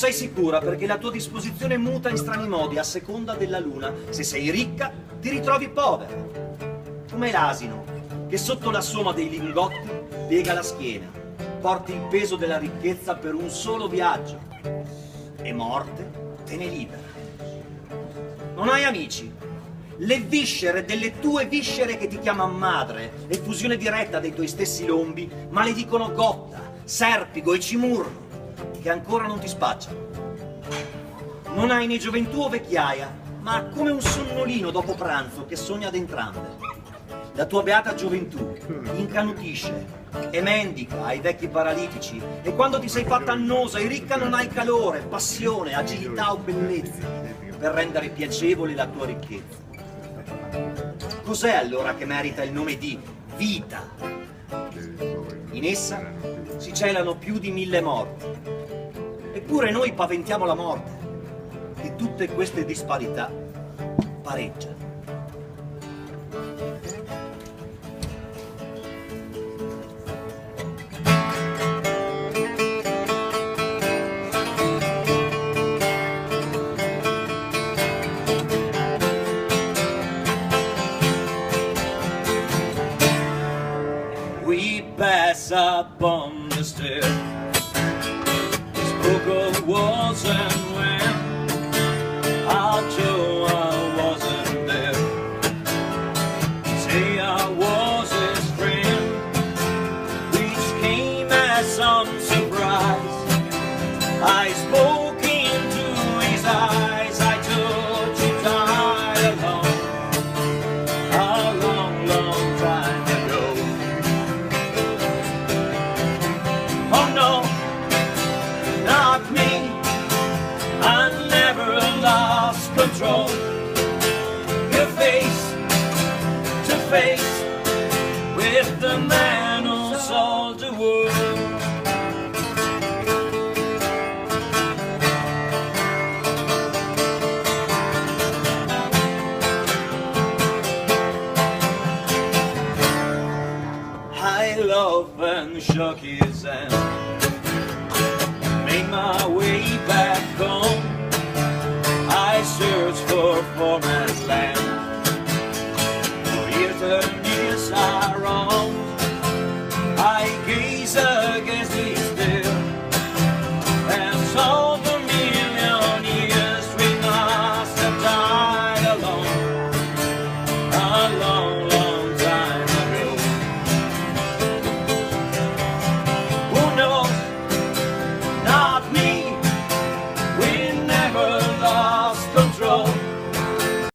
sei sicura perché la tua disposizione muta in strani modi a seconda della luna. Se sei ricca, ti ritrovi povera. Come l'asino, che sotto la somma dei lingotti piega la schiena, porti il peso della ricchezza per un solo viaggio e morte te ne libera. Non hai amici. Le viscere delle tue viscere che ti chiamano madre, effusione diretta dei tuoi stessi lombi, maledicono Gotta, Serpigo e Cimurro, che ancora non ti spacciano. Non hai né gioventù o vecchiaia, ma come un sonnolino dopo pranzo che sogna ad entrambe. La tua beata gioventù incanutisce e mendica ai vecchi paralitici, e quando ti sei fatta annosa e ricca non hai calore, passione, agilità o bellezza per rendere piacevole la tua ricchezza. Cos'è allora che merita il nome di vita? In essa si celano più di 1000 morti. Eppure noi paventiamo la morte, e tutte queste disparità pareggiano. We pass up on the stair, spoke of wars and when I Joe I wasn't there. Say I was his friend, which came as some surprise. I spoke into his eyes, I told you died alone a long, long time ago. Oh no, not me, I never lost control. You're face to face with the man who sold the world. I love and shook his hand, made my way back home.